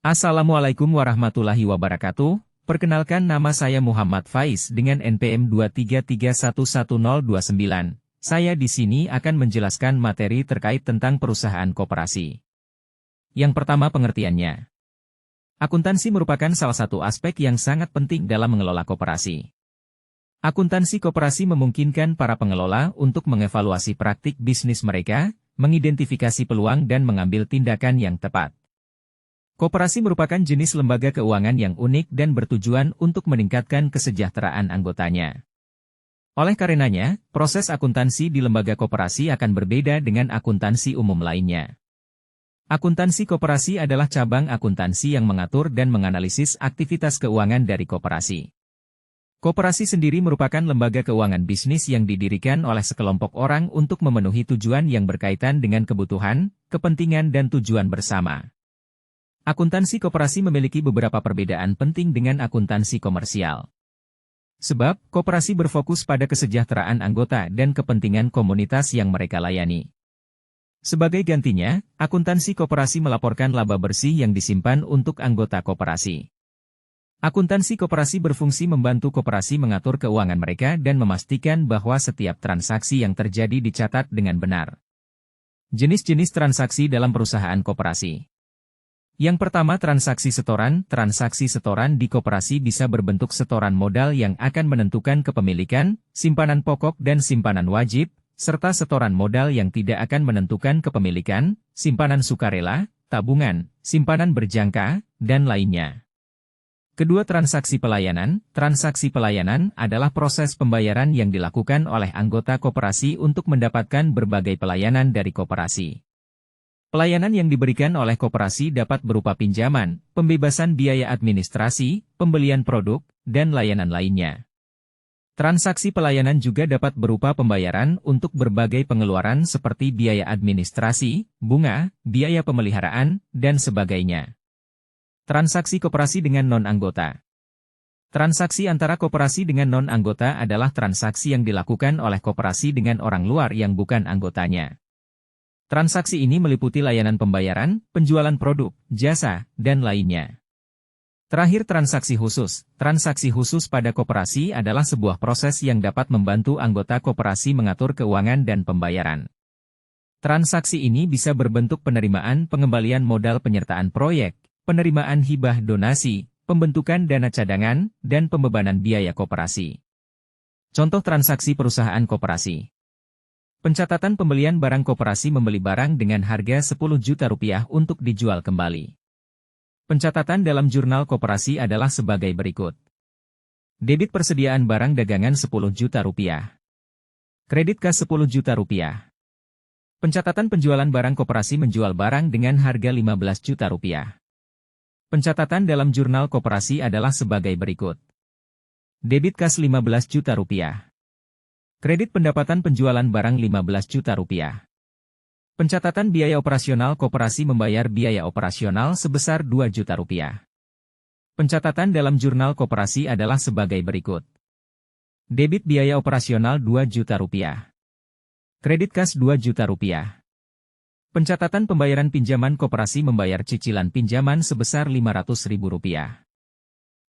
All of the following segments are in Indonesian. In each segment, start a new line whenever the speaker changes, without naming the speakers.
Assalamualaikum warahmatullahi wabarakatuh. Perkenalkan, nama saya Muhammad Faiz dengan NPM 233111029. Saya di sini akan menjelaskan materi terkait tentang perusahaan koperasi. Yang pertama, pengertiannya. Akuntansi merupakan salah satu aspek yang sangat penting dalam mengelola koperasi. Akuntansi koperasi memungkinkan para pengelola untuk mengevaluasi praktik bisnis mereka, mengidentifikasi peluang dan mengambil tindakan yang tepat. Koperasi merupakan jenis lembaga keuangan yang unik dan bertujuan untuk meningkatkan kesejahteraan anggotanya. Oleh karenanya, proses akuntansi di lembaga koperasi akan berbeda dengan akuntansi umum lainnya. Akuntansi koperasi adalah cabang akuntansi yang mengatur dan menganalisis aktivitas keuangan dari koperasi. Koperasi sendiri merupakan lembaga keuangan bisnis yang didirikan oleh sekelompok orang untuk memenuhi tujuan yang berkaitan dengan kebutuhan, kepentingan dan tujuan bersama. Akuntansi koperasi memiliki beberapa perbedaan penting dengan akuntansi komersial. Sebab, koperasi berfokus pada kesejahteraan anggota dan kepentingan komunitas yang mereka layani. Sebagai gantinya, akuntansi koperasi melaporkan laba bersih yang disimpan untuk anggota koperasi. Akuntansi koperasi berfungsi membantu koperasi mengatur keuangan mereka dan memastikan bahwa setiap transaksi yang terjadi dicatat dengan benar. Jenis-jenis transaksi dalam perusahaan koperasi. Yang pertama, transaksi setoran. Transaksi setoran di koperasi bisa berbentuk setoran modal yang akan menentukan kepemilikan, simpanan pokok dan simpanan wajib, serta setoran modal yang tidak akan menentukan kepemilikan, simpanan sukarela, tabungan, simpanan berjangka, dan lainnya. Kedua, transaksi pelayanan. Transaksi pelayanan adalah proses pembayaran yang dilakukan oleh anggota koperasi untuk mendapatkan berbagai pelayanan dari koperasi. Pelayanan yang diberikan oleh koperasi dapat berupa pinjaman, pembebasan biaya administrasi, pembelian produk, dan layanan lainnya. Transaksi pelayanan juga dapat berupa pembayaran untuk berbagai pengeluaran seperti biaya administrasi, bunga, biaya pemeliharaan, dan sebagainya. Transaksi koperasi dengan non-anggota. Transaksi antara koperasi dengan non-anggota adalah transaksi yang dilakukan oleh koperasi dengan orang luar yang bukan anggotanya. Transaksi ini meliputi layanan pembayaran, penjualan produk, jasa, dan lainnya. Terakhir, transaksi khusus. Transaksi khusus pada koperasi adalah sebuah proses yang dapat membantu anggota koperasi mengatur keuangan dan pembayaran. Transaksi ini bisa berbentuk penerimaan pengembalian modal penyertaan proyek, penerimaan hibah donasi, pembentukan dana cadangan, dan pembebanan biaya koperasi. Contoh transaksi perusahaan koperasi. Pencatatan pembelian barang koperasi membeli barang dengan harga Rp10 juta untuk dijual kembali. Pencatatan dalam jurnal koperasi adalah sebagai berikut. Debit persediaan barang dagangan Rp10 juta. Kredit kas Rp10 juta. Pencatatan penjualan barang koperasi menjual barang dengan harga Rp15 juta. Pencatatan dalam jurnal koperasi adalah sebagai berikut. Debit kas Rp15 juta. Kredit pendapatan penjualan barang Rp15 juta. Pencatatan biaya operasional koperasi membayar biaya operasional sebesar Rp2 juta. Pencatatan dalam jurnal koperasi adalah sebagai berikut. Debit biaya operasional Rp2 juta. Kredit kas Rp2 juta. Pencatatan pembayaran pinjaman koperasi membayar cicilan pinjaman sebesar Rp500.000.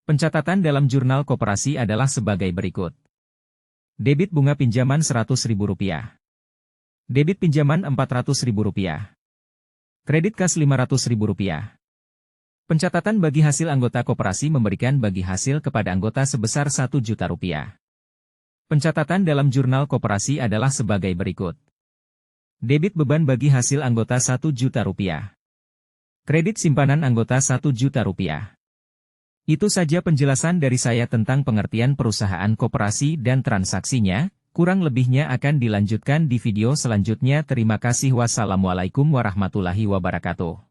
Pencatatan dalam jurnal koperasi adalah sebagai berikut. Debit bunga pinjaman Rp100.000. Debit pinjaman Rp400.000. Kredit kas Rp500.000. Pencatatan bagi hasil anggota koperasi memberikan bagi hasil kepada anggota sebesar Rp1 juta. Pencatatan dalam jurnal koperasi adalah sebagai berikut. Debit beban bagi hasil anggota Rp1 juta. Kredit simpanan anggota Rp1 juta. Itu saja penjelasan dari saya tentang pengertian perusahaan koperasi dan transaksinya, kurang lebihnya akan dilanjutkan di video selanjutnya. Terima kasih. Wassalamualaikum warahmatullahi wabarakatuh.